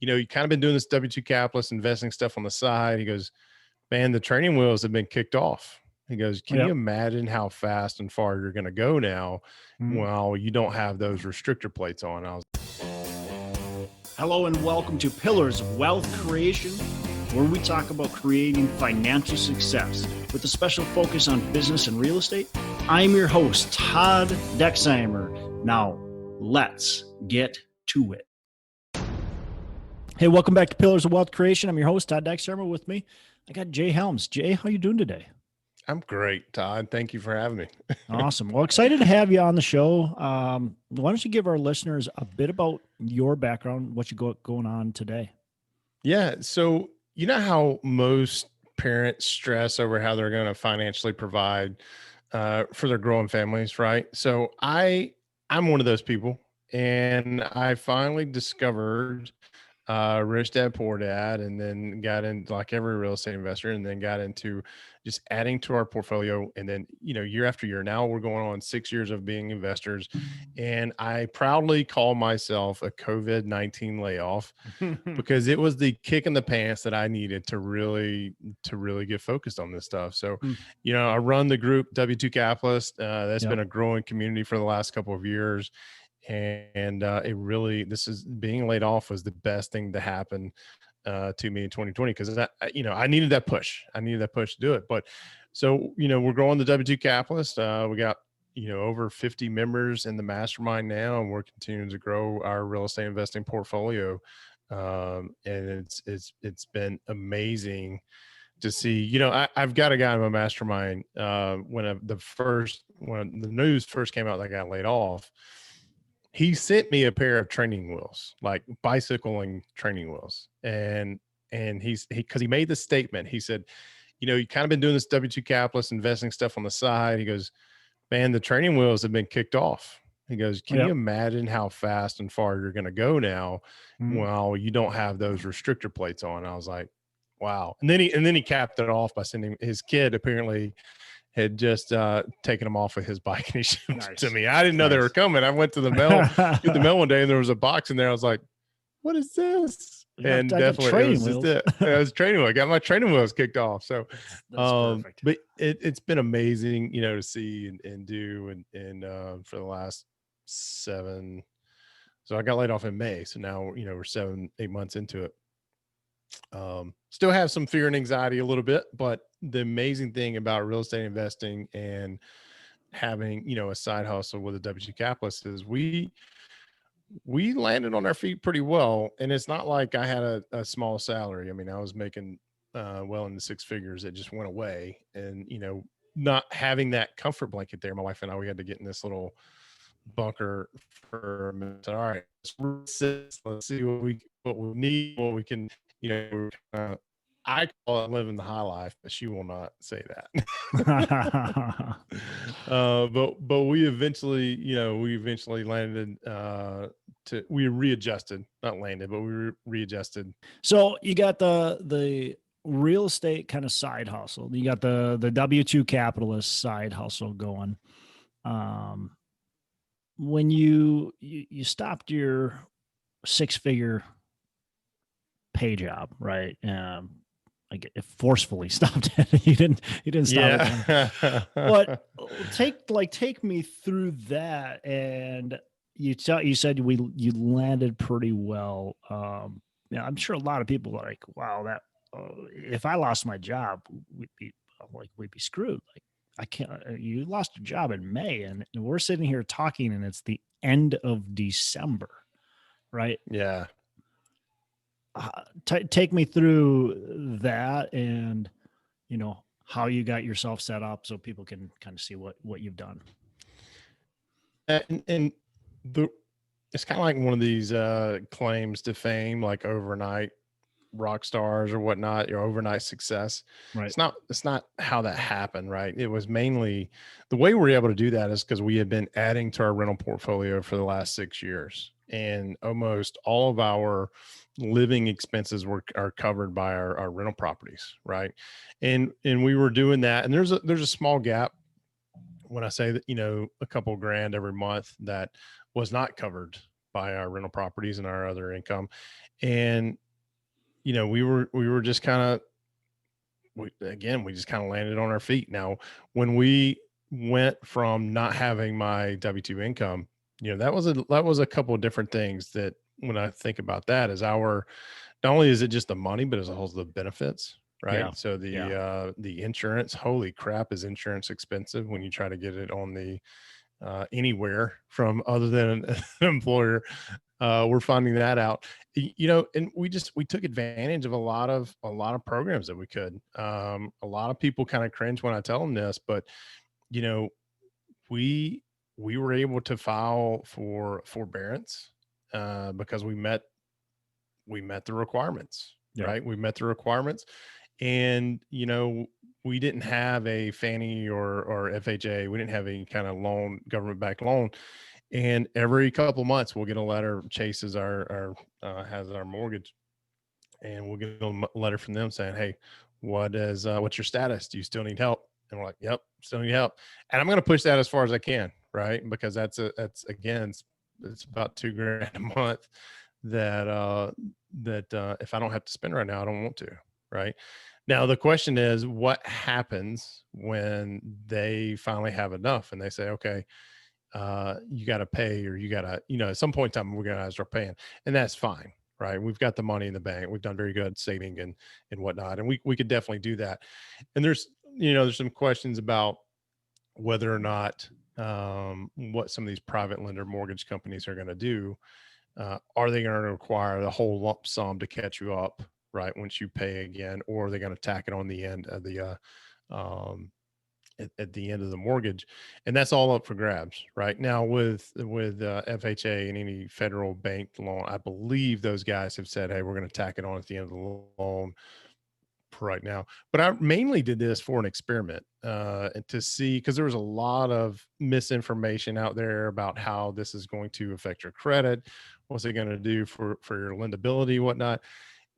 you kind of been doing this W-2 capitalist investing stuff on the side. He goes, man, the training wheels have been kicked off. He goes, can you imagine how fast and far you're going to go now while you don't have those restrictor plates on? Hello and welcome to Pillars of Wealth Creation, where we talk about creating financial success with a special focus on business and real estate. I'm your host, Todd Dexheimer. Now, let's get to it. Hey, welcome back to Pillars of Wealth Creation. I'm your host, Todd Dexheimer. With me, I got Jay Helms. Jay, how you doing today? I'm great, Todd. Thank you for having me. Awesome. Well, excited to have you on the show. Why don't you give our listeners a bit about your background, what you got going on today? Yeah. So you know how most parents stress over how they're going to financially provide for their growing families, right? So I'm one of those people, and I finally discovered Rich Dad Poor Dad, and then got into, like every real estate investor, and then got into just adding to our portfolio. And then, year after year, now we're going on 6 years of being investors. And I proudly call myself a COVID-19 layoff because it was the kick in the pants that I needed to really get focused on this stuff. So, I run the group W2 Capitalist. That's been a growing community for the last couple of years. And being laid off was the best thing to happen to me in 2020, because I needed that push. I needed that push to do it. But so, we're growing the W2 Capitalist. We got, over 50 members in the mastermind now, and we're continuing to grow our real estate investing portfolio. And it's been amazing to see. I've got a guy in my mastermind when the news first came out that I got laid off. He sent me a pair of training wheels, like bicycling training wheels. And because he made the statement, he said, you kind of been doing this W2 capitalist investing stuff on the side. He goes, man, the training wheels have been kicked off. He goes, can you imagine how fast and far you're going to go now while you don't have those restrictor plates on? I was like, wow. And then he capped it off by sending his kid, apparently had just taken them off of his bike, and he shipped them to me. I didn't know they were coming. I went to the mail, get the mail one day, and there was a box in there. I was like, what is this? And definitely it was just it. It was training wheel. I got my training wheels kicked off. So that's perfect. But it's been amazing, to see and do and for the last 7. So I got laid off in May. So now, we're 7-8 months into it. Still have some fear and anxiety a little bit, but the amazing thing about real estate investing and having, a side hustle with a W2 capitalist is we landed on our feet pretty well. And it's not like I had a small salary. I mean, I was making well into 6 figures. It just went away. And, not having that comfort blanket there, my wife and I, we had to get in this little bunker for a minute. All right, let's see what we need, what we can, I call it living the high life, but she will not say that. But we eventually landed we readjusted, not landed, but we readjusted. So you got the real estate kind of side hustle. You got the W2 capitalist side hustle going. When you stopped your 6-figure pay job, right? Like it forcefully stopped it. You didn't stop it. But take me through that. And you said you landed pretty well. I'm sure a lot of people are like, wow, that if I lost my job, we'd be screwed. Like, I can't. You lost your job in May, and we're sitting here talking, and it's the end of December, right? Yeah. Take me through that, and how you got yourself set up so people can kind of see what you've done. And it's kind of like one of these claims to fame, like overnight rock stars or whatnot, your overnight success. Right. It's not how that happened, right? It was mainly the way we were able to do that is because we had been adding to our rental portfolio for the last 6 years, and almost all of our living expenses are covered by our rental properties, right? And we were doing that, and there's a small gap when I say that, a couple grand every month that was not covered by our rental properties and our other income. And, we were just kind of, we just kind of landed on our feet. Now, when we went from not having my W-2 income, that was a couple of different things that, when I think about that, is not only is it just the money, but as a whole the benefits, Yeah. right? So the insurance, holy crap, is insurance expensive when you try to get it on the anywhere from other than an employer. We're finding that out, and we took advantage of a lot of programs that we could. A lot of people kind of cringe when I tell them this, but you know, we we were able to file for forbearance because we met the requirements, Yep. right? We met the requirements, and we didn't have a Fannie or FHA. We didn't have any kind of loan, government backed loan. And every couple months, we'll get a letter. Chase is our has our mortgage, and we'll get a letter from them saying, "Hey, what's your status? Do you still need help?" And we're like, "Yep, still need help." And I'm going to push that as far as I can, right? Because that's again, it's about 2 grand a month that if I don't have to spend right now, I don't want to, right? Now the question is, what happens when they finally have enough and they say, "Okay, you got to pay," or you got to, at some point in time, we're going to start paying, and that's fine, right? We've got the money in the bank. We've done very good saving and whatnot, and we could definitely do that. And there's some questions about whether or not what some of these private lender mortgage companies are going to do. Are they going to require the whole lump sum to catch you up, right, once you pay again, or are they going to tack it on the end of the um, at the end of the mortgage? And that's all up for grabs right now with FHA and any federal bank loan. I believe those guys have said, "Hey, we're going to tack it on at the end of the loan for right now." But I mainly did this for an experiment, and to see, because there was a lot of misinformation out there about how this is going to affect your credit, what's it going to do for your lendability, whatnot.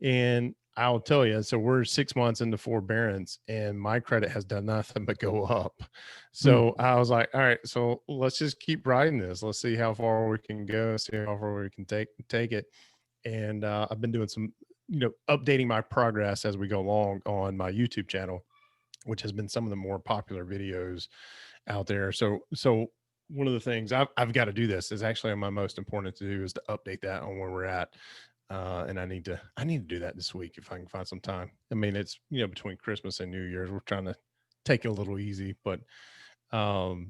And I'll tell you, so we're 6 months into forbearance, and my credit has done nothing but go up. Hmm. So I was like, all right, so let's just keep riding this. Let's see how far we can go, see how far we can take it. And I've been doing some, updating my progress as we go along on my YouTube channel, which has been some of the more popular videos out there. So one of the things I've got to do, this is actually my most important to do, is to update that on where we're at. And I need to do that this week if I can find some time. I mean, it's, between Christmas and New Year's, we're trying to take it a little easy, but So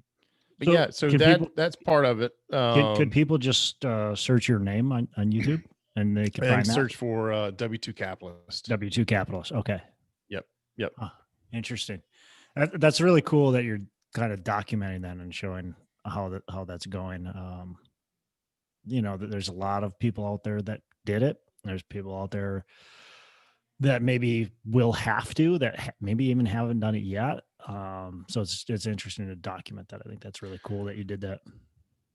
yeah, so can people that's part of it. could people just search your name on YouTube and they could I think find that? search for W2 Capitalist. W2 Capitalist. Okay. Yep. Yep. Interesting. That's really cool that you're kind of documenting that and showing how that's going. That there's a lot of people out there that did it. There's people out there that maybe will have to, that maybe even haven't done it yet. So it's interesting to document that. I think that's really cool that you did that.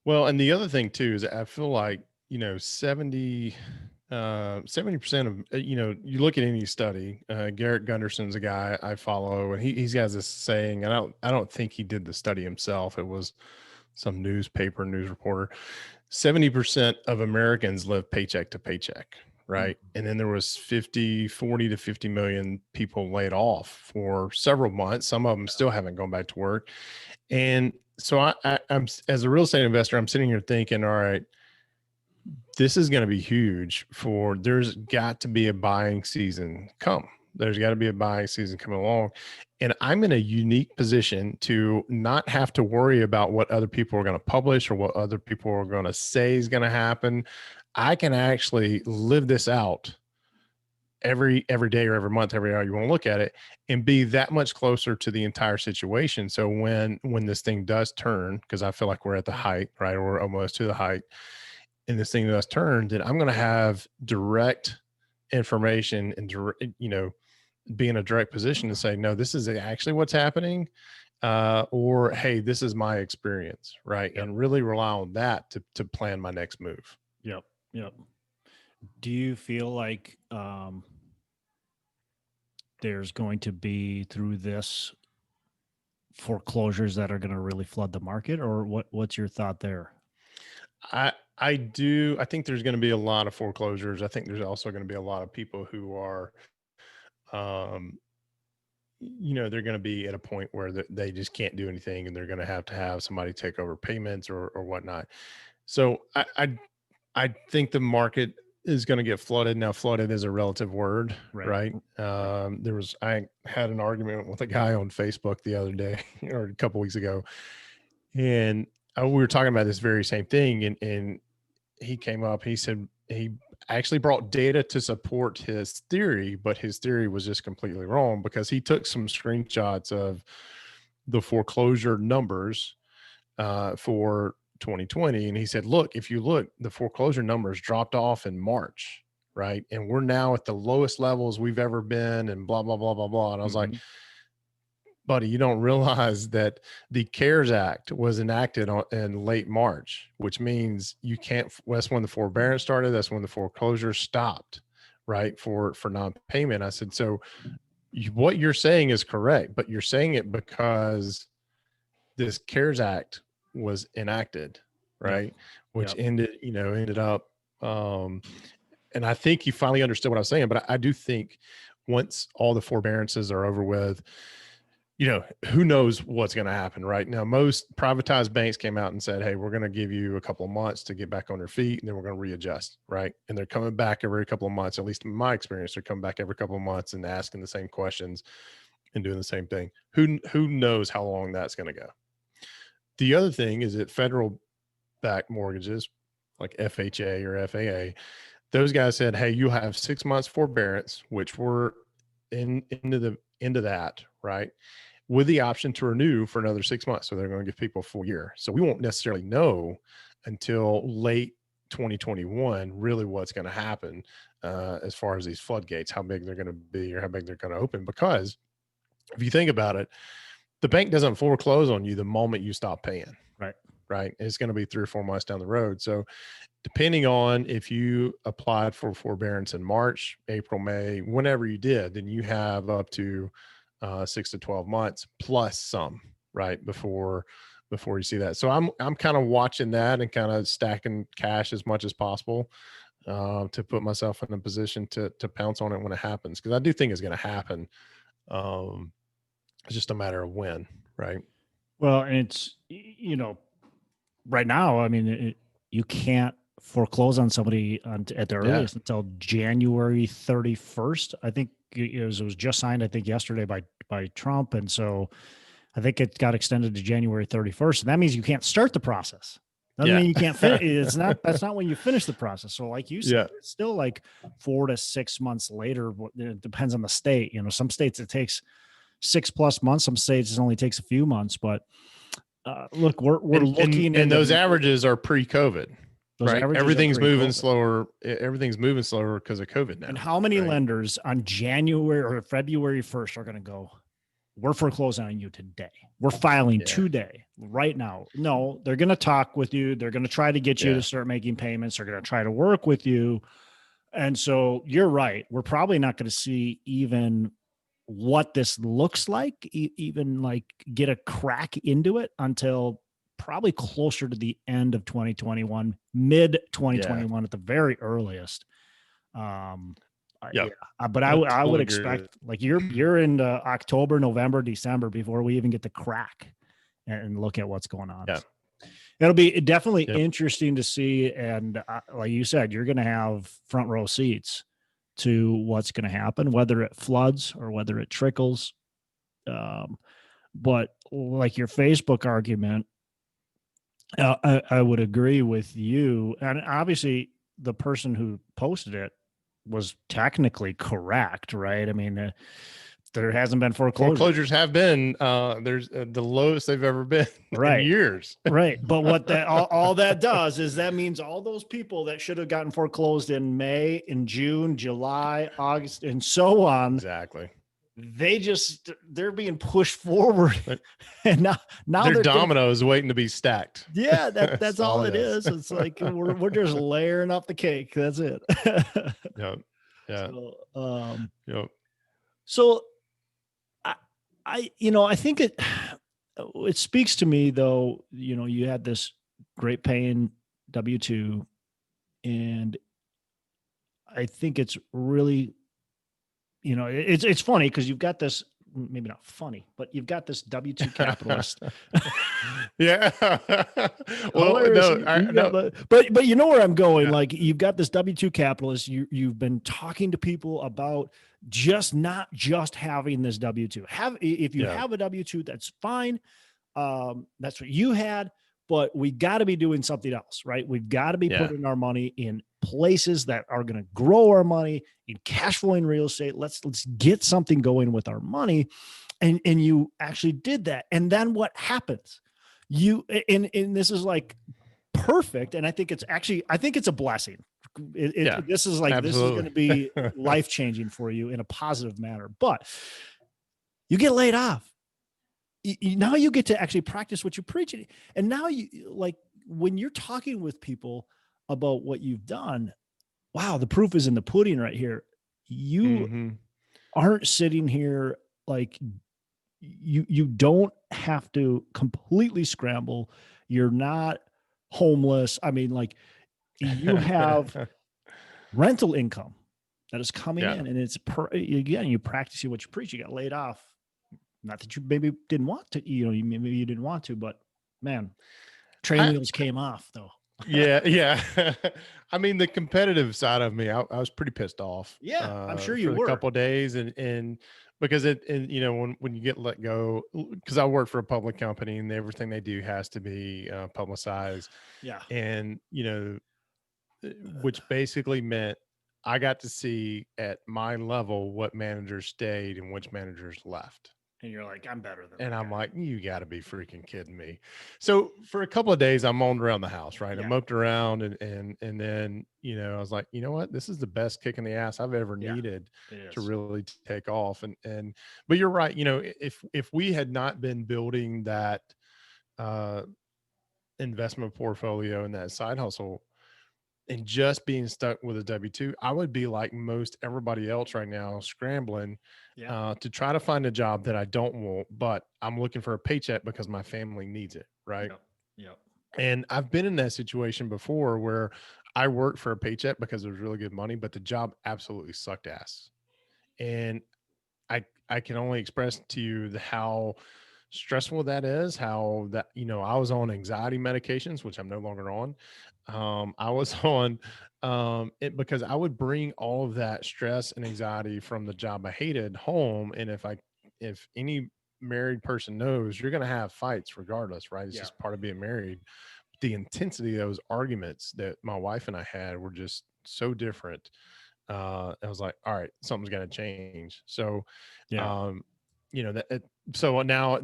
Well, and the other thing too is I feel like, 70% of, you look at any study, Garrett Gunderson's a guy I follow, and he's got this saying, and I don't think he did the study himself. It was some news reporter. 70% of Americans live paycheck to paycheck, right? And then there was 40 to 50 million people laid off for several months. Some of them still haven't gone back to work. And so I'm, as a real estate investor, I'm sitting here thinking, all right, this is going to be huge. There's got to be a buying season come. There's got to be a buying season coming along. And I'm in a unique position to not have to worry about what other people are going to publish or what other people are going to say is going to happen. I can actually live this out every day or every month, every hour you want to look at it, and be that much closer to the entire situation. So when this thing does turn, because I feel like we're at the height, right? Or we're almost to the height, and this thing does turn, then I'm going to have direct information and be in a direct position to say, no, this is actually what's happening. Or, hey, this is my experience, right? Yep. And really rely on that to plan my next move. Yep. Yep. Do you feel like there's going to be, through this, foreclosures that are going to really flood the market, or what's your thought there? I I do. I think there's going to be a lot of foreclosures. I think there's also going to be a lot of people who are, um, they're going to be at a point where they just can't do anything, and they're going to have somebody take over payments or whatnot. So I think the market is going to get flooded. Now, flooded is a relative word, Right. right? I had an argument with a guy on Facebook the other day or a couple weeks ago, and we were talking about this very same thing. And he came up, he said he actually brought data to support his theory, but his theory was just completely wrong because he took some screenshots of the foreclosure numbers for 2020. And he said, look, if you look, the foreclosure numbers dropped off in March, right? And we're now at the lowest levels we've ever been, and blah, blah, blah, blah, blah. And I was like, buddy, you don't realize that the CARES Act was enacted in late March, which means you can't, that's when the forbearance started. That's when the foreclosure stopped, right? For non-payment. I said, so what you're saying is correct, but you're saying it because this CARES Act was enacted, right? Yep. Which ended up, and I think you finally understood what I was saying, but I do think once all the forbearances are over with, who knows what's going to happen right now. Most privatized banks came out and said, hey, we're going to give you a couple of months to get back on your feet, and then we're going to readjust, right? And they're coming back every couple of months. At least in my experience, they're coming back every couple of months and asking the same questions and doing the same thing. Who knows how long that's going to go? The other thing is that federal backed mortgages like FHA or FAA, those guys said, hey, you have 6 months forbearance, which we're into that, right? With the option to renew for another 6 months. So they're going to give people a full year. So we won't necessarily know until late 2021 really what's going to happen as far as these floodgates, how big they're going to be or how big they're going to open. Because if you think about it, the bank doesn't foreclose on you the moment you stop paying. Right. It's going to be 3 or 4 months down the road. So depending on if you applied for forbearance in March, April, May, whenever you did, then you have up to 6 to 12 months plus some, right? Before you see that. So I'm kind of watching that and kind of stacking cash as much as possible to put myself in a position to pounce on it when it happens. Cause I do think it's going to happen. It's just a matter of when, right? Well, and it's, right now, I mean, you can't foreclose on somebody at the earliest until January 31st. I think it was just signed, I think yesterday by Trump. And so I think it got extended to January 31st. And that means you can't start the process. Doesn't mean you can't finish. That's not when you finish the process. So like you said, it's still like 4 to 6 months later. It depends on the state. Some states it takes 6+ months. Some states it only takes a few months, but look, we're looking, and those averages are pre-COVID, right? Everything's moving slower. Everything's moving slower because of COVID now. And how many lenders on January or February 1st are going to go, we're foreclosing on you today. We're filing today, right now. No, they're going to talk with you. They're going to try to get you to start making payments. They're going to try to work with you. And so you're right. We're probably not going to see even what this looks like, even like get a crack into it until probably closer to the end of 2021, mid 2021 at the very earliest. But I would expect like you're in October, November, December before we even get the crack and look at what's going on. It'll be definitely interesting to see. And like you said, you're going to have front row seats to what's going to happen, whether it floods or whether it trickles. But like your Facebook argument, I would agree with you. And obviously the person who posted it was technically correct, right? I mean, there hasn't been foreclosures. Foreclosures have been there's the lowest they've ever been in years. Right. But what that all that does is that means all those people that should have gotten foreclosed in May, in June, July, August, and so on. Exactly. They're being pushed forward. And now they're dominoes waiting to be stacked. Yeah, that's all it is. It's like we're just layering up the cake. That's it. So I think it speaks to me though, you had this great paying W-2 And I think it's really, it's funny because you've got this, maybe not funny, but you've got this W-2 capitalist. Yeah. Well, Hilarious. no. But you know where I'm going. Yeah. Like, you've got this W-2 capitalist. You've been talking to people about not just having this W-2. If you have a W-2, that's fine. That's what you had, but we got to be doing something else, right? We've got to be putting our money in places that are going to grow our money, in cash flowing real estate. Let's get something going with our money. And you actually did that. And then what happens? And this is like perfect. And I think it's a blessing. This is going to be life-changing for you in a positive manner, but you get laid off. Now you get to actually practice what you're preaching. And now when you're talking with people about what you've done, wow, the proof is in the pudding right here. You aren't sitting here like you don't have to completely scramble. You're not homeless. I mean, like, you have rental income that is coming in, and it's again, you practice what you preach. You got laid off. Not that you maybe didn't want to, maybe you didn't want to, but man, train wheels came off though. Yeah. I mean, the competitive side of me, I was pretty pissed off. Yeah, I'm sure you for were. a couple of days, and because when you get let go, because I work for a public company and everything they do has to be publicized. Yeah, and which basically meant I got to see at my level what managers stayed and which managers left. And you're like, I'm better than And that I'm guy. like, you got to be freaking kidding me. So for a couple of days, I moaned around the house, right? I moped around, and then, I was like, you know what? This is the best kick in the ass I've ever needed to really take off. But you're right. If we had not been building that investment portfolio and that side hustle, and just being stuck with a W-2, I would be like most everybody else right now, scrambling to try to find a job that I don't want, but I'm looking for a paycheck because my family needs it, right? Yep. And I've been in that situation before where I worked for a paycheck because it was really good money, but the job absolutely sucked ass. And I can only express to you how stressful that is, how that, I was on anxiety medications, which I'm no longer on. I was on it because I would bring all of that stress and anxiety from the job I hated home. And if any married person knows, you're going to have fights regardless, right? It's just part of being married. The intensity of those arguments that my wife and I had were just so different. I was like, all right, something's got to change. So, so now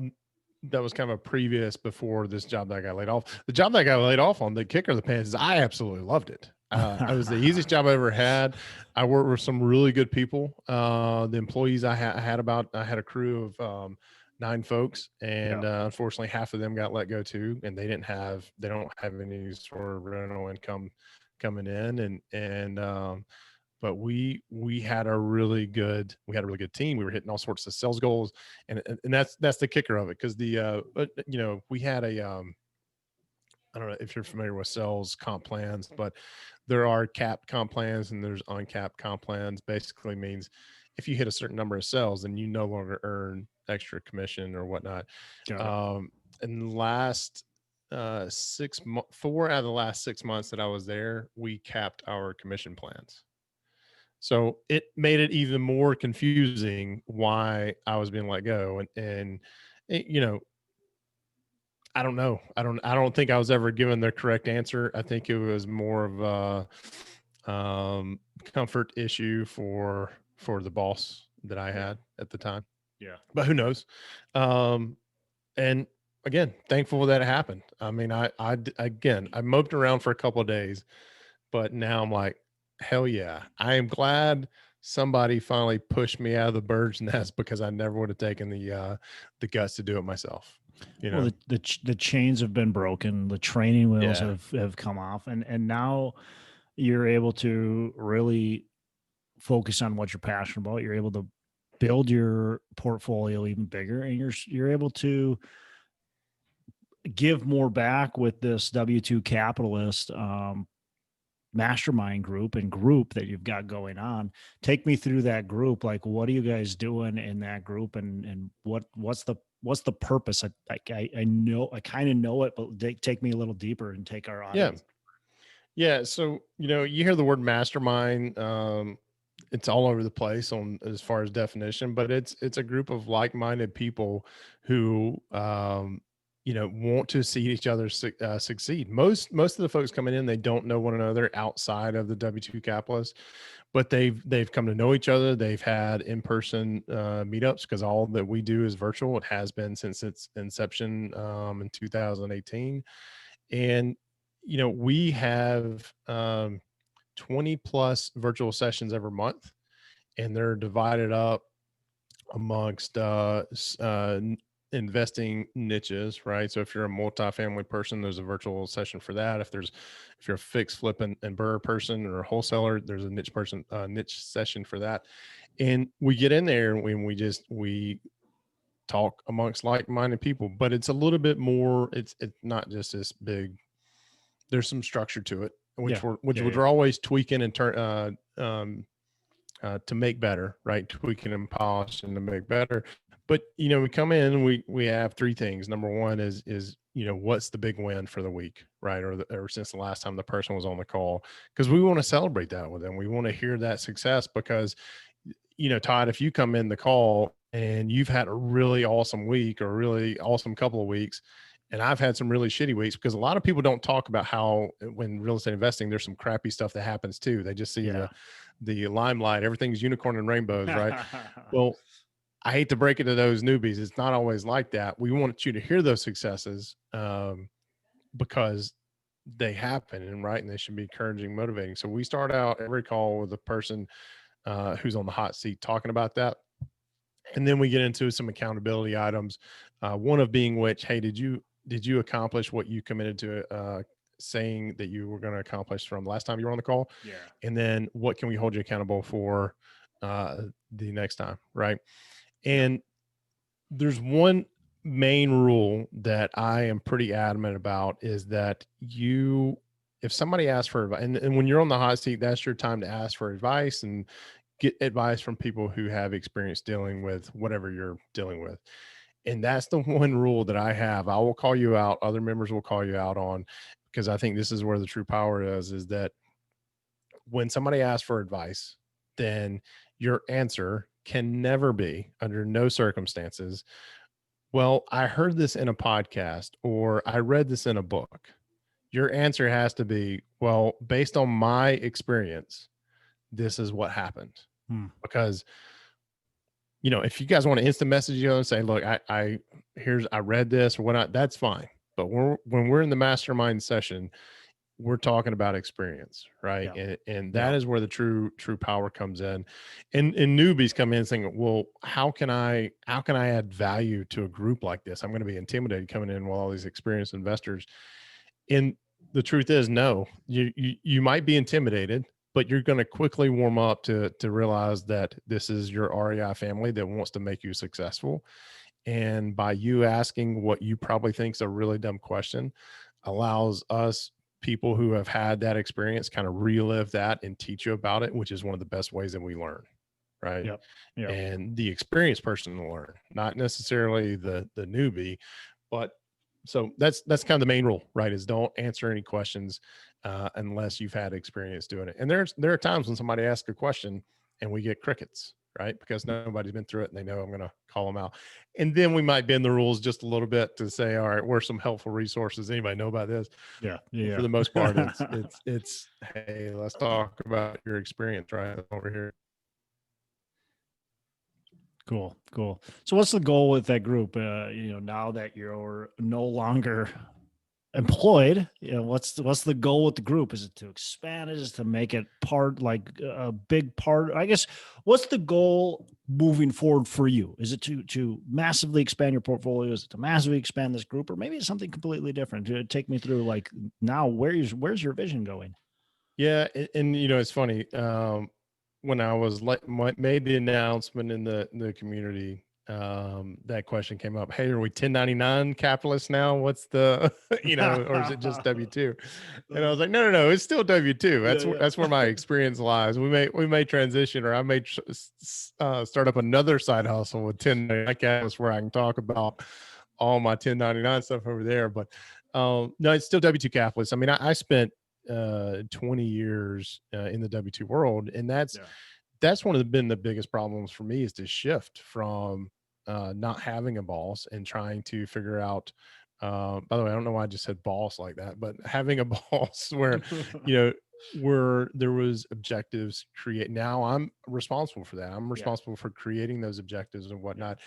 that was kind of a previous before this job that I got laid off. The job that I got laid off on, the kicker of the pants is I absolutely loved it. It was the easiest job I ever had. I worked with some really good people. The employees I had I had a crew of 9 folks, and unfortunately half of them got let go too. And they don't have any sort of rental income coming in. But we had a really good team. We were hitting all sorts of sales goals, and that's the kicker of it, because we had a I don't know if you're familiar with sales comp plans, but there are capped comp plans and there's uncapped comp plans. Basically means if you hit a certain number of sales, then you no longer earn extra commission or whatnot. In the last 4 out of the last 6 months that I was there, we capped our commission plans. So it made it even more confusing why I was being let go. And I don't know. I don't think I was ever given the correct answer. I think it was more of a comfort issue for the boss that I had at the time. But who knows? And again, thankful that it happened. I mean, I moped around for a couple of days, but now I'm like, hell yeah. I am glad somebody finally pushed me out of the bird's nest, because I never would have taken the guts to do it myself. Well, the chains have been broken. The training wheels have come off, and now you're able to really focus on what you're passionate about. You're able to build your portfolio even bigger, and you're able to give more back with this W-2 capitalist. mastermind group that you've got going on. Take me through that group. Like, what are you guys doing in that group, and what's the purpose? I know, I kind of know it, but take me a little deeper and take our Yeah. audience. Yeah. So, you hear the word mastermind. It's all over the place on as far as definition, but it's a group of like-minded people who, want to see each other succeed. Most of the folks coming in, they don't know one another outside of the W2 capitalists, but they've come to know each other. They've had in-person meetups, because all that we do is virtual. It has been since its inception in 2018. And we have 20 plus virtual sessions every month, and they're divided up amongst investing niches, right? So if you're a multifamily person, there's a virtual session for that. If you're a fixed flip and burr person or a wholesaler, there's a niche session for that. And we get in there and we talk amongst like-minded people, but it's a little bit more, it's not just this big, there's some structure to it, which we're always tweaking and to make better, right? Tweaking and polishing to make better. But we come in and we have three things. Number one is what's the big win for the week, right? Or since the last time the person was on the call, because we want to celebrate that with them. We want to hear that success, because Todd, if you come in the call and you've had a really awesome week or a really awesome couple of weeks, and I've had some really shitty weeks, because a lot of people don't talk about how when real estate investing, there's some crappy stuff that happens too. They just see the limelight, everything's unicorn and rainbows, right? Well, I hate to break it to those newbies. It's not always like that. We want you to hear those successes because they happen, and they should be encouraging, motivating. So we start out every call with a person who's on the hot seat talking about that. And then we get into some accountability items. One of being which, hey, did you accomplish what you committed to saying that you were going to accomplish from last time you were on the call? Yeah. And then what can we hold you accountable for the next time, right? And there's one main rule that I am pretty adamant about, is that if somebody asks for advice, and when you're on the hot seat, that's your time to ask for advice and get advice from people who have experience dealing with whatever you're dealing with. And that's the one rule that I have. I will call you out. Other members will call you out on, because I think this is where the true power is that when somebody asks for advice, then your answer can never be, under no circumstances, well, I heard this in a podcast or I read this in a book. Your answer has to be, well, based on my experience, this is what happened. Because, if you guys want to instant message and say, look, I read this or whatnot, that's fine. But when we're in the mastermind session, we're talking about experience, right? Yeah. And that is where the true power comes in. And newbies come in saying, well, how can I add value to a group like this? I'm going to be intimidated coming in with all these experienced investors. And the truth is, no, you might be intimidated, but you're going to quickly warm up to realize that this is your REI family that wants to make you successful. And by you asking what you probably think is a really dumb question, allows us, people who have had that experience, kind of relive that and teach you about it, which is one of the best ways that we learn, right? Yep. And the experienced person will learn, not necessarily the newbie. But so that's kind of the main rule, right? Is don't answer any questions unless you've had experience doing it. And there are times when somebody asks a question and we get crickets, right? Because nobody's been through it and they know I'm going to call them out. And then we might bend the rules just a little bit to say, all right, where's some helpful resources? Anybody know about this? Yeah. For the most part, it's hey, let's talk about your experience right over here. Cool. So what's the goal with that group? Now that you're no longer employed, what's the goal with the group? Is it to expand it? Is it to make it part, like a big part? I guess, what's the goal moving forward for you? Is it to massively expand your portfolio? Is it to massively expand this group, or maybe it's something completely different? To take me through, like, now where's your vision going? Yeah. And it's funny. When I was made the announcement in the community that question came up. Hey, are we 1099 capitalists now? What's the, or is it just W-2? And I was like, no, it's still W-2. That's where my experience lies. We may transition, or I may start up another side hustle with 1099 capitalists where I can talk about all my 1099 stuff over there. But no, it's still W-2 capitalists. I mean, I spent 20 years in the W-2 world, and that's been the biggest problems for me, is to shift from not having a boss and trying to figure out, by the way, I don't know why I just said boss like that, but having a boss where, where there was objectives create. Now I'm responsible for that. I'm responsible for creating those objectives and whatnot.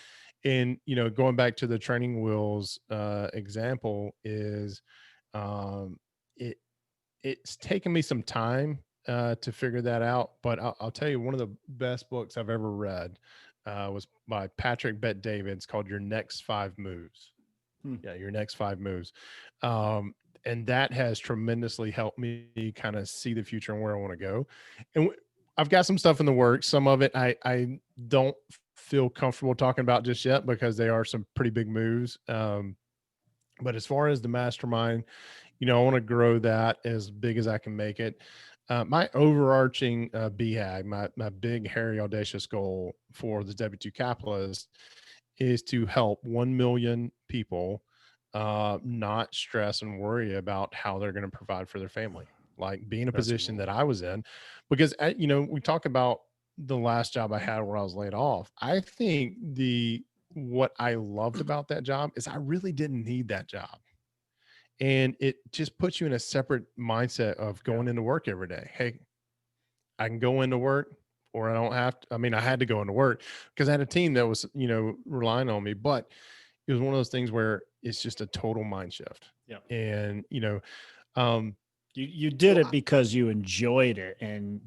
And, going back to the training wheels example is, it, it's taken me some time to figure that out. But I'll tell you, one of the best books I've ever read was by Patrick Bet David, called Your Next 5 Moves. Yeah, Your Next 5 Moves. And that has tremendously helped me kind of see the future and where I want to go. And I've got some stuff in the works. Some of it I don't feel comfortable talking about just yet, because they are some pretty big moves. But as far as the mastermind, I want to grow that as big as I can make it. My overarching BHAG, my big, hairy, audacious goal for the W2 Capitalist is to help 1 million people not stress and worry about how they're going to provide for their family, like be in a position that I was in. Because, we talk about the last job I had where I was laid off. I think what I loved about that job is I really didn't need that job. And it just puts you in a separate mindset of going into work every day. Hey, I can go into work, or I don't have to. I mean, I had to go into work because I had a team that was, relying on me, but it was one of those things where it's just a total mind shift. Yeah. And, you did it because you enjoyed it and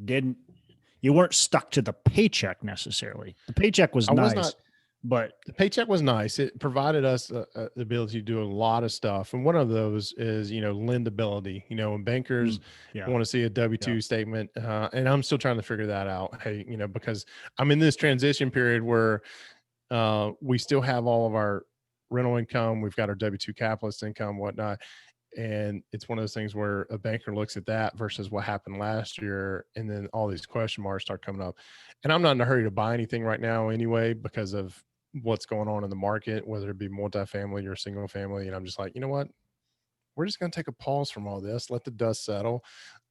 you weren't stuck to the paycheck necessarily. The paycheck was nice. But the paycheck was nice. It provided us the ability to do a lot of stuff. And one of those is, lendability, when bankers want to see a W-2 statement. And I'm still trying to figure that out. Hey, because I'm in this transition period where we still have all of our rental income. We've got our W-2 capitalist income, whatnot. And it's one of those things where a banker looks at that versus what happened last year. And then all these question marks start coming up. And I'm not in a hurry to buy anything right now anyway, because of what's going on in the market, whether it be multifamily or single family. And I'm just like, you know what? We're just going to take a pause from all this, let the dust settle.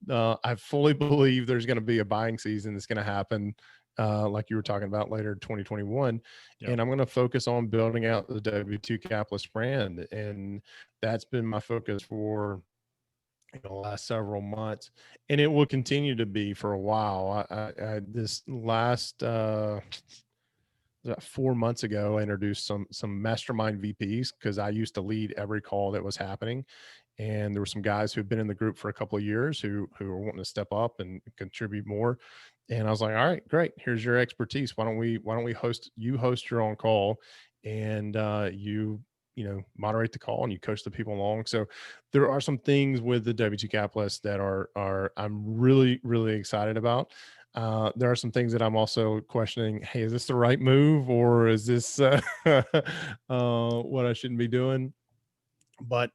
I fully believe there's going to be a buying season that's going to happen, like you were talking about later, 2021. And I'm going to focus on building out the W2 Capitalist brand. And that's been my focus for the last several months. And it will continue to be for a while. This last, about 4 months ago, I introduced some mastermind VPs, because I used to lead every call that was happening. And there were some guys who've been in the group for a couple of years who were wanting to step up and contribute more. And I was like, all right, great. Here's your expertise. Why don't we host your own call, and you moderate the call and you coach the people along. So there are some things with the W2 Capitalist that are I'm really, really excited about. There are some things that I'm also questioning. Hey, is this the right move, or is this what I shouldn't be doing? But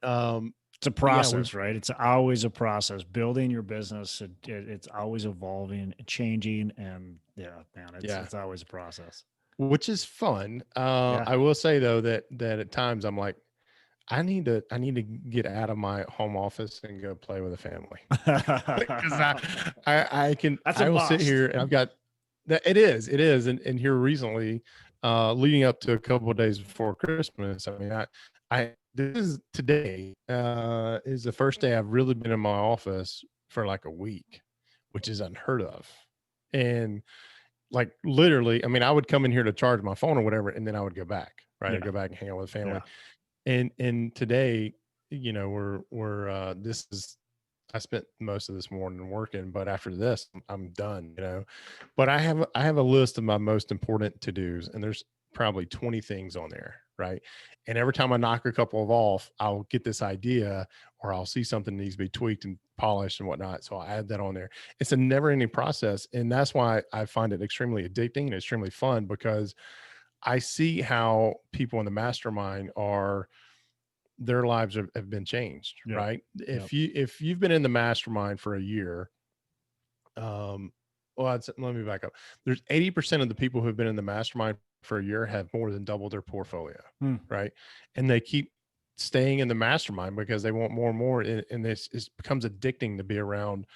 it's a process, right? It's always a process. Building your business, it's always evolving, changing, and it's always a process, which is fun. I will say though that at times I'm like, I need to get out of my home office and go play with a family, because I will sit here and I've got that. It is. And here recently, leading up to a couple of days before Christmas, I mean, this is today is the first day I've really been in my office for like a week, which is unheard of. And like literally, I mean, I would come in here to charge my phone or whatever, and then I would go back, right? I'd go back and hang out with the family. And today, we're this is, I spent most of this morning working, but after this, I'm done, But I have a list of my most important to-dos, and there's probably 20 things on there, right? And every time I knock a couple of off, I'll get this idea, or I'll see something that needs to be tweaked and polished and whatnot. So I'll add that on there. It's a never-ending process, and that's why I find it extremely addicting and extremely fun, because I see how people in the mastermind their lives have been changed, Yep. right? Yep. If you've been in the mastermind for a year, let me back up. There's 80% of the people who've been in the mastermind for a year have more than doubled their portfolio, Hmm. right? And they keep staying in the mastermind because they want more and more. And this becomes addicting to be around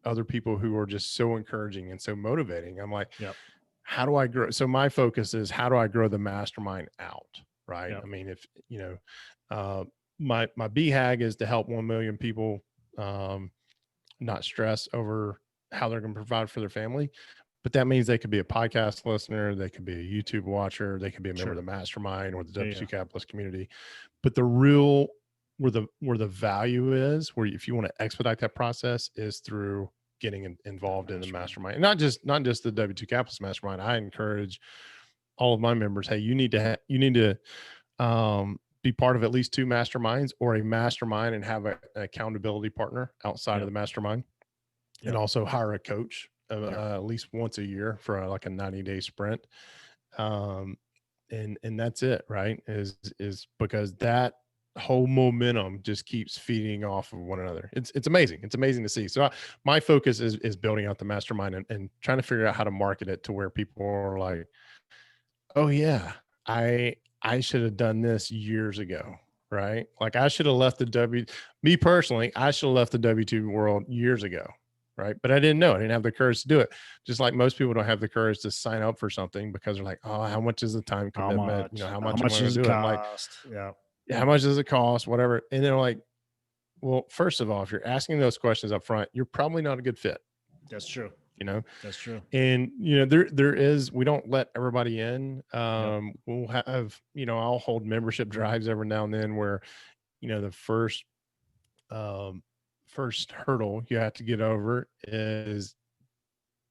other people who are just so encouraging and so motivating. I'm like, Yep. how do I grow? So my focus is how do I grow the mastermind out, right? Yep. I mean, if my BHAG is to help 1 million people not stress over how they're going to provide for their family. But that means they could be a podcast listener, they could be a YouTube watcher, they could be a member Sure. of the mastermind or the Yeah. W2 Capitalist community. But the real where the value is, where if you want to expedite that process, is through getting involved in the mastermind. And not just the W2 Capitalist mastermind. I encourage all of my members, hey, you need to be part of at least 2 masterminds or a mastermind and have an accountability partner outside of the mastermind, and also hire a coach at least once a year for like a 90-day sprint. And that's it, right? Is because that whole momentum just keeps feeding off of one another. It's amazing. It's amazing to see. So my focus is building out the mastermind and trying to figure out how to market it to where people are like, oh yeah, I should have done this years ago, right? Like I should have left me personally, I should have left the W2 world years ago, right? But I didn't know. I didn't have the courage to do it. Just like most people don't have the courage to sign up for something because they're like, oh, how much is the time How commitment? much? How How much am I much going does to it do it? I'm like, cost? Yeah. yeah, how much does it cost? Whatever. And they're like, well, first of all, if you're asking those questions up front, you're probably not a good fit. That's true. That's true. And we don't let everybody in. We'll have, I'll hold membership drives every now and then where, the first hurdle you have to get over is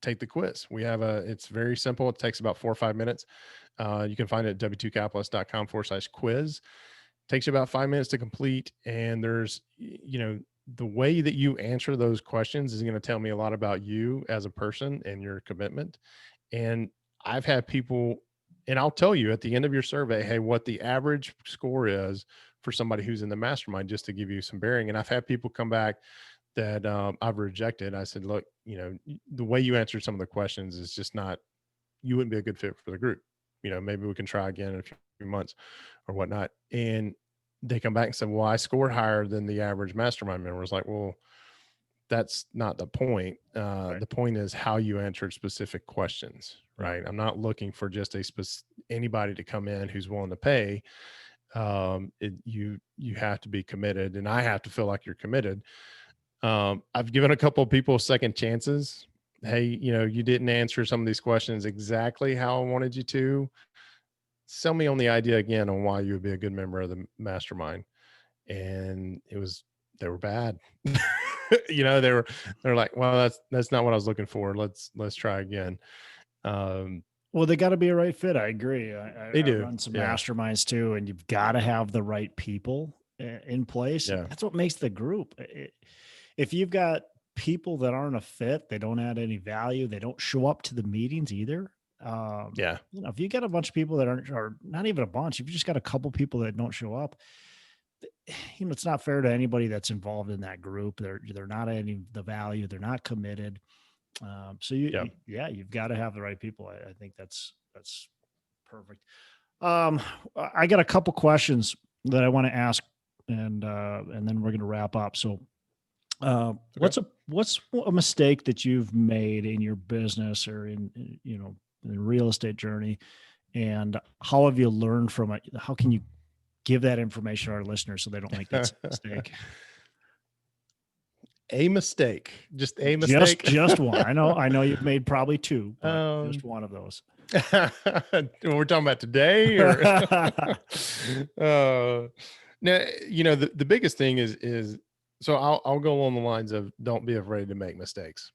take the quiz. It's very simple. It takes about 4 or 5 minutes. You can find it at w2capitalist.com/quiz. Takes you about 5 minutes to complete. And there's, the way that you answer those questions is going to tell me a lot about you as a person and your commitment. And I've had people, and I'll tell you at the end of your survey, hey, what the average score is for somebody who's in the mastermind, just to give you some bearing. And I've had people come back that I've rejected. I said, look, the way you answered some of the questions is just not, you wouldn't be a good fit for the group. Maybe we can try again in a few months or whatnot. And they come back and say, well, I scored higher than the average mastermind member. It's like, well, that's not the point. Right. The point is how you answered specific questions, right? I'm not looking for just anybody to come in who's willing to pay. You have to be committed, and I have to feel like you're committed. I've given a couple of people second chances. Hey, you didn't answer some of these questions exactly how I wanted you to. Sell me on the idea again on why you would be a good member of the mastermind. And they were bad. They're like, well, that's not what I was looking for. Let's try again. Well, they got to be a right fit. I agree. They I do. run some Yeah. masterminds too, and you've got to have the right people in place. Yeah. That's what makes the group. If you've got people that aren't a fit, they don't add any value, they don't show up to the meetings either. Yeah. If you got a bunch of people that aren't, or not even a bunch, if you just got a couple people that don't show up, it's not fair to anybody that's involved in that group. They're not adding the value. They're not committed. So you've got to have the right people. I think that's perfect. I got a couple questions that I want to ask, and then we're going to wrap up. So, what's a mistake that you've made in your business or in the real estate journey, and how have you learned from it? How can you give that information to our listeners so they don't make that mistake? A mistake, just a mistake. Just one. I know you've made probably 2, but just one of those. We're talking about today, or now, the biggest thing is so I'll go along the lines of don't be afraid to make mistakes.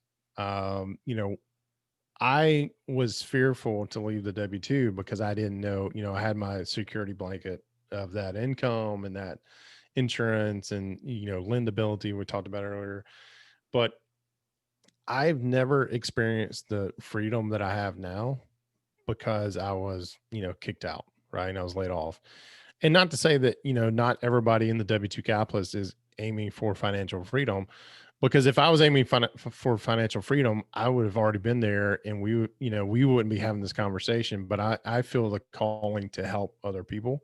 I was fearful to leave the W2 because I didn't know, I had my security blanket of that income and that insurance and, lendability we talked about earlier. But I've never experienced the freedom that I have now because I was, kicked out, right? And I was laid off. And not to say that, not everybody in the W-2 capitalist is aiming for financial freedom, because if I was aiming for financial freedom, I would have already been there, and we wouldn't be having this conversation. But I feel the calling to help other people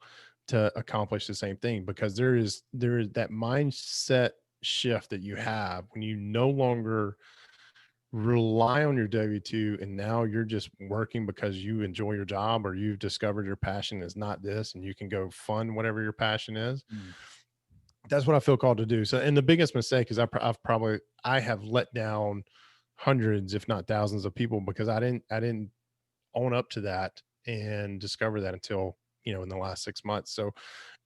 to accomplish the same thing, because there is that mindset shift that you have when you no longer rely on your W-2, and now you're just working because you enjoy your job, or you've discovered your passion is not this, and you can go fund whatever your passion is. That's what I feel called to do. So, and the biggest mistake is I have let down hundreds, if not thousands, of people, because I didn't own up to that and discover that until, in the last 6 months. So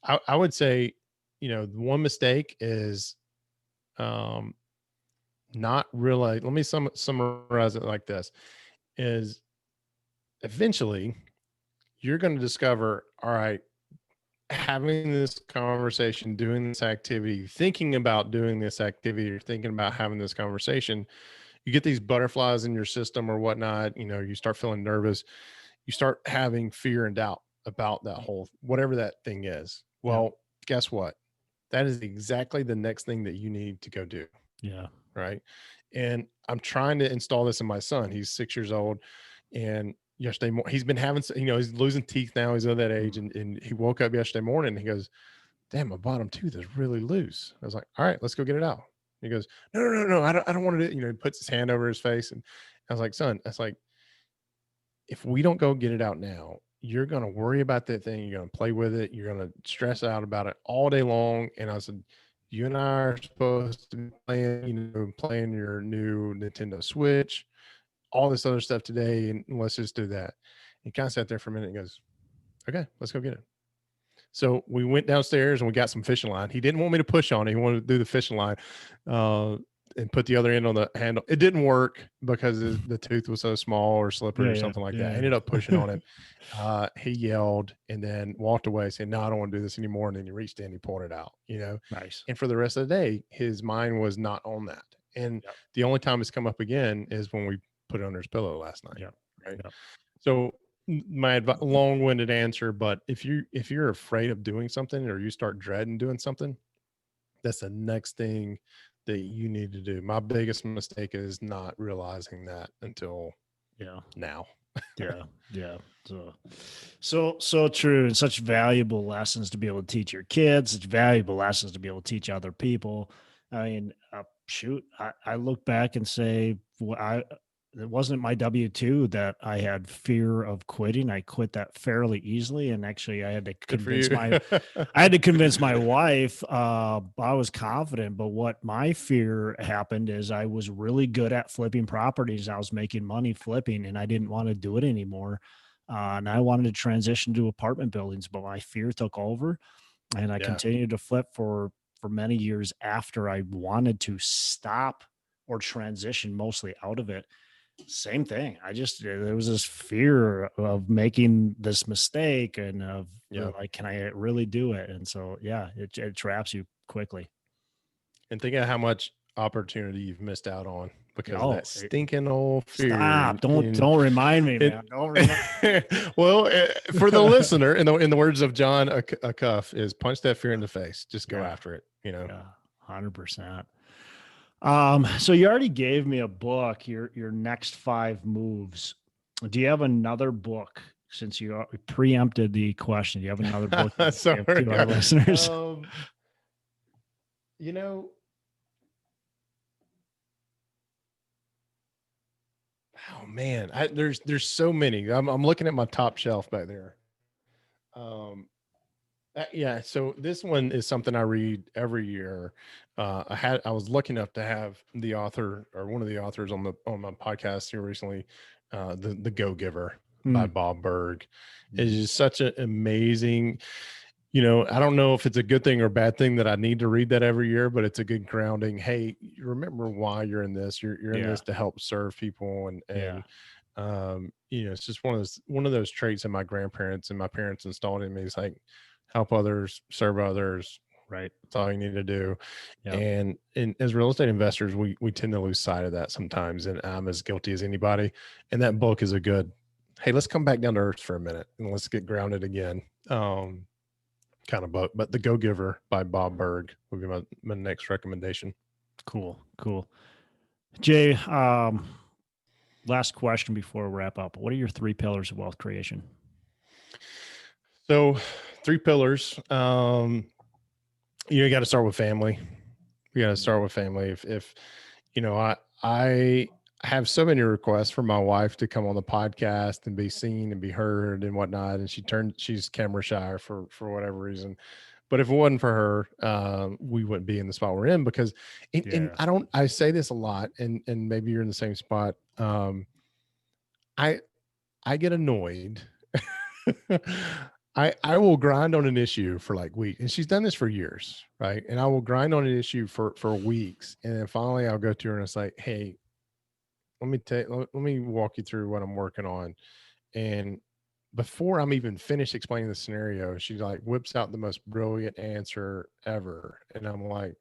I would say, the one mistake is, not really, let me summarize it like this, is eventually you're going to discover, all right, having this conversation, doing this activity, thinking about doing this activity, or thinking about having this conversation, you get these butterflies in your system or whatnot. You start feeling nervous. You start having fear and doubt about that whole, whatever that thing is. Well, guess what? That is exactly the next thing that you need to go do. Yeah. Right. And I'm trying to install this in my son. He's 6 years old. And yesterday he's been having, he's losing teeth now. He's of that age. And he woke up yesterday morning and he goes, damn, my bottom tooth is really loose. I was like, all right, let's go get it out. He goes, no, I don't want to do it. He puts his hand over his face. And I was like, son, that's like, if we don't go get it out now, you're going to worry about that thing. You're going to play with it. You're going to stress out about it all day long. And I said, you and I are supposed to be playing your new Nintendo Switch, all this other stuff today. And let's just do that. He kind of sat there for a minute and goes, okay, let's go get it. So we went downstairs and we got some fishing line. He didn't want me to push on it. He wanted to do the fishing line. And put the other end on the handle. It didn't work because the tooth was so small or slippery or something like that. I ended up pushing on it. He yelled and then walked away saying, no, I don't want to do this anymore. And then he reached in, he pulled it out, Nice. And for the rest of the day, his mind was not on that. And the only time it's come up again is when we put it under his pillow last night. Right. So my long-winded answer, but if you're afraid of doing something, or you start dreading doing something, that's the next thing that you need to do. My biggest mistake is not realizing that until now. Yeah. So true, and such valuable lessons to be able to teach your kids, such valuable lessons to be able to teach other people. I mean, I look back and say, it wasn't my W-2 that I had fear of quitting. I quit that fairly easily. And actually I had to convince my wife. I was confident, but what my fear happened is I was really good at flipping properties. I was making money flipping, and I didn't want to do it anymore. And I wanted to transition to apartment buildings, but my fear took over, and I continued to flip for many years after I wanted to stop or transition mostly out of it. Same thing. There was this fear of making this mistake and of like, can I really do it? And so, it traps you quickly. And think of how much opportunity you've missed out on because of that stinking old fear. Stop! Don't remind me, man. Don't remind. Well, for the listener, in the words of John Acuff, is punch that fear in the face. Just go after it. 100%. So you already gave me a book, your next 5 moves. Do you have another book, since you preempted the question? Do you have another book Sorry, to our listeners? Oh man, there's so many. I'm looking at my top shelf back there. So this one is something I read every year. I was lucky enough to have the author, or one of the authors, on my podcast here recently, the Go Giver by Bob Berg. It's just such an amazing, I don't know if it's a good thing or bad thing that I need to read that every year, but it's a good grounding. Hey, you remember why you're in this. You're in this to help serve people, and it's just one of those traits that my grandparents and my parents installed in me. It's like, help others, serve others. Right. That's all you need to do. And as real estate investors, we tend to lose sight of that sometimes. And I'm as guilty as anybody. And that book is a good hey, let's come back down to earth for a minute and let's get grounded again. Kind of book, but The Go Giver by Bob Berg would be my next recommendation. Cool. Jay, last question before we wrap up. What are your 3 pillars of wealth creation? So 3 pillars. You got to start with family. You got to start with family. If I have so many requests from my wife to come on the podcast and be seen and be heard and whatnot. And she's camera shy for whatever reason. But if it wasn't for her, we wouldn't be in the spot we're in, because and I say this a lot, and maybe you're in the same spot. I get annoyed. I will grind on an issue for like weeks, and she's done this for years, right? And I will grind on an issue for weeks, and then finally I'll go to her and it's like, hey, let me walk you through what I'm working on. And before I'm even finished explaining the scenario, she like whips out the most brilliant answer ever, and I'm like,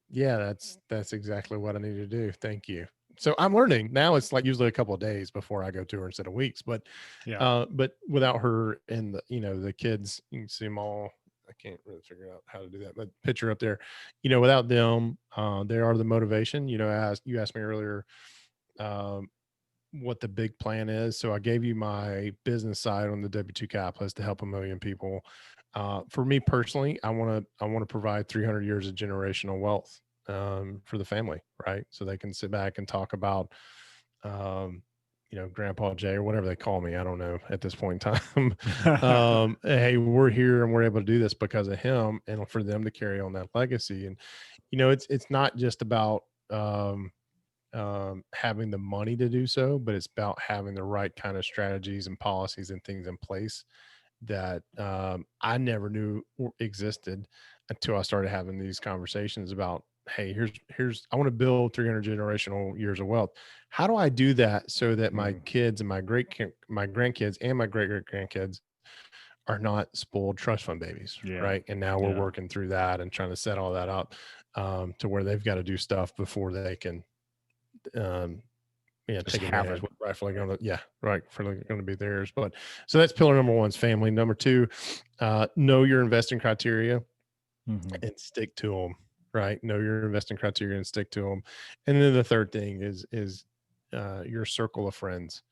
yeah, that's exactly what I need to do. Thank you. So I'm learning now. It's like usually a couple of days before I go to her instead of weeks. But but without her and the kids, you can see them all. I can't really figure out how to do that, but picture up there, without them, they are the motivation. As you asked me earlier, what the big plan is. So I gave you my business side on the W2 Capitalist to help 1 million people. For me personally, I want to provide 300 years of generational wealth for the family, right? So they can sit back and talk about, Grandpa Jay or whatever they call me. I don't know at this point in time. Hey, we're here and we're able to do this because of him, and for them to carry on that legacy. And it's not just about having the money to do so, but it's about having the right kind of strategies and policies and things in place that I never knew existed until I started having these conversations about, hey, I want to build 300 generational years of wealth. How do I do that so that my kids and my grandkids and my great grandkids are not spoiled trust fund babies, right? And now we're working through that and trying to set all that up to where they've got to do stuff before they can take advantage what rightfully going to be theirs. But so that's pillar number 1 is family. Number 2, know your investing criteria and stick to them, right? Know your investing criteria and stick to them. And then the third thing is your circle of friends.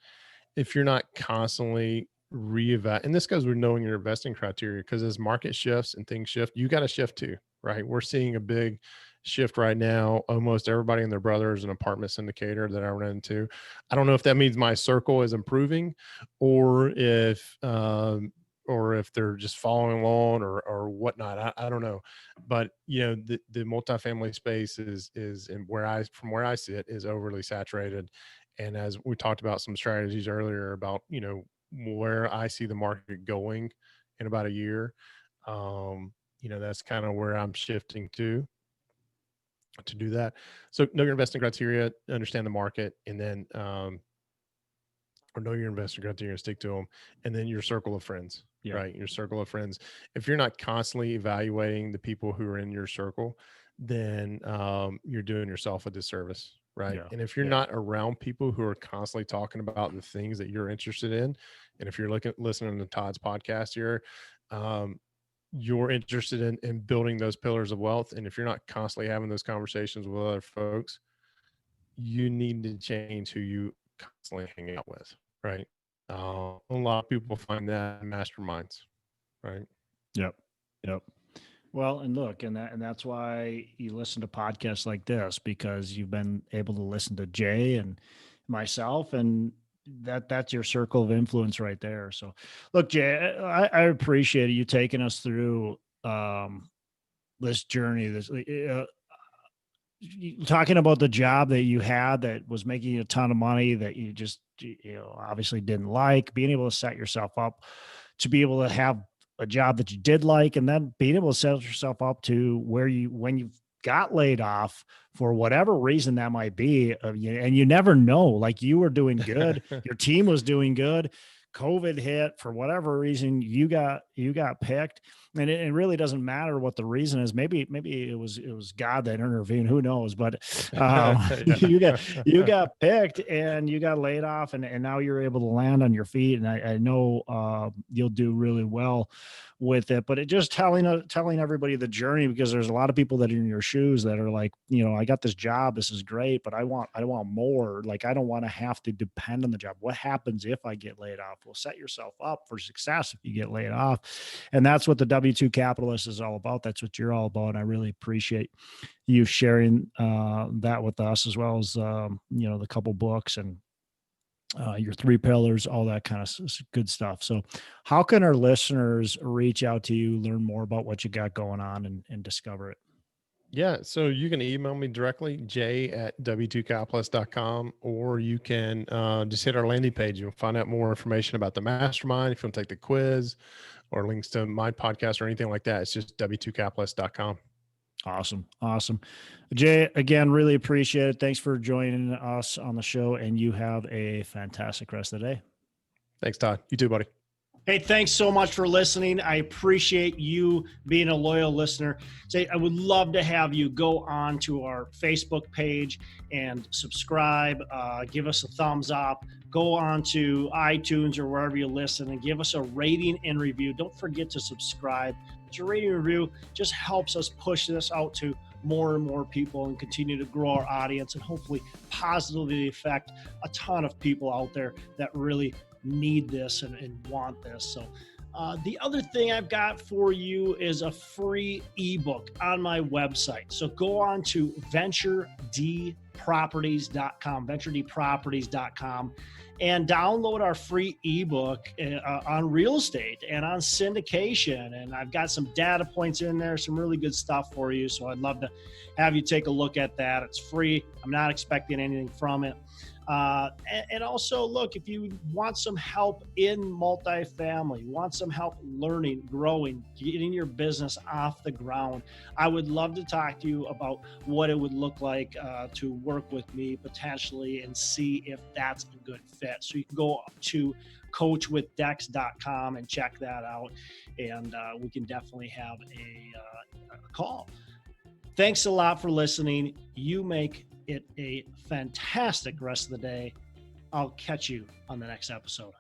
If you're not constantly reevaluate, and this goes with knowing your investing criteria, because as market shifts and things shift, you got to shift too, right? We're seeing a big shift right now. Almost everybody and their brother is an apartment syndicator that I run into. I don't know if that means my circle is improving, or if they're just following along or whatnot. I don't know. But the multifamily space is from where I sit, is overly saturated. And as we talked about some strategies earlier about, where I see the market going in about a year, that's kind of where I'm shifting to do that. So know your investing criteria, understand the market, and then, or know your investing criteria, stick to them, and then your circle of friends, right? Your circle of friends. If you're not constantly evaluating the people who are in your circle, then you're doing yourself a disservice, right? And if you're not around people who are constantly talking about the things that you're interested in, and if you're listening to Todd's podcast here, you're interested in building those pillars of wealth. And if you're not constantly having those conversations with other folks, you need to change who you constantly hang out with, right? A lot of people find that in masterminds, right? Yep. Well, and look, and that's why you listen to podcasts like this, because you've been able to listen to Jay and myself, and that's your circle of influence right there. So look, Jay, I appreciate you taking us through this journey, talking about the job that you had that was making you a ton of money that you just obviously didn't like, being able to set yourself up to be able to have a job that you did like, and then being able to set yourself up to when you got laid off for whatever reason that might be, and you never know, like you were doing good, your team was doing good, COVID hit for whatever reason, you got picked, and it really doesn't matter what the reason is. Maybe it was God that intervened. Who knows? But you got picked and you got laid off, and now you're able to land on your feet. And I know you'll do really well with it. But it just telling everybody the journey, because there's a lot of people that are in your shoes that are like, I got this job, this is great, but I want more. Like, I don't want to have to depend on the job. What happens if I get laid off? Well, set yourself up for success if you get laid off. And that's what the W2 Capitalist is all about. That's what you're all about. And I really appreciate you sharing that with us, as well as the couple books and your 3 pillars, all that kind of good stuff. So how can our listeners reach out to you, learn more about what you got going on, and discover it? Yeah. So you can email me directly, jay@w2capitalist.com, or you can just hit our landing page. You'll find out more information about the mastermind. If you want to take the quiz or links to my podcast or anything like that, it's just w2capitalist.com. Awesome. Jay, again, really appreciate it. Thanks for joining us on the show, and you have a fantastic rest of the day. Thanks, Todd. You too, buddy. Hey, thanks so much for listening. I appreciate you being a loyal listener. I would love to have you go on to our Facebook page and subscribe, give us a thumbs up, go on to iTunes or wherever you listen and give us a rating and review. Don't forget to subscribe. Your rating and review just helps us push this out to more and more people and continue to grow our audience, and hopefully positively affect a ton of people out there that really need this and want this. So the other thing I've got for you is a free ebook on my website. So go on to venturedproperties.com, and download our free ebook on real estate and on syndication. And I've got some data points in there, some really good stuff for you. So I'd love to have you take a look at that. It's free. I'm not expecting anything from it. And also, look, if you want some help in multifamily, want some help learning, growing, getting your business off the ground, I would love to talk to you about what it would look like to work with me potentially and see if that's a good fit. So you can go to coachwithdex.com and check that out, and we can definitely have a call. Thanks a lot for listening. You make it a fantastic rest of the day. I'll catch you on the next episode.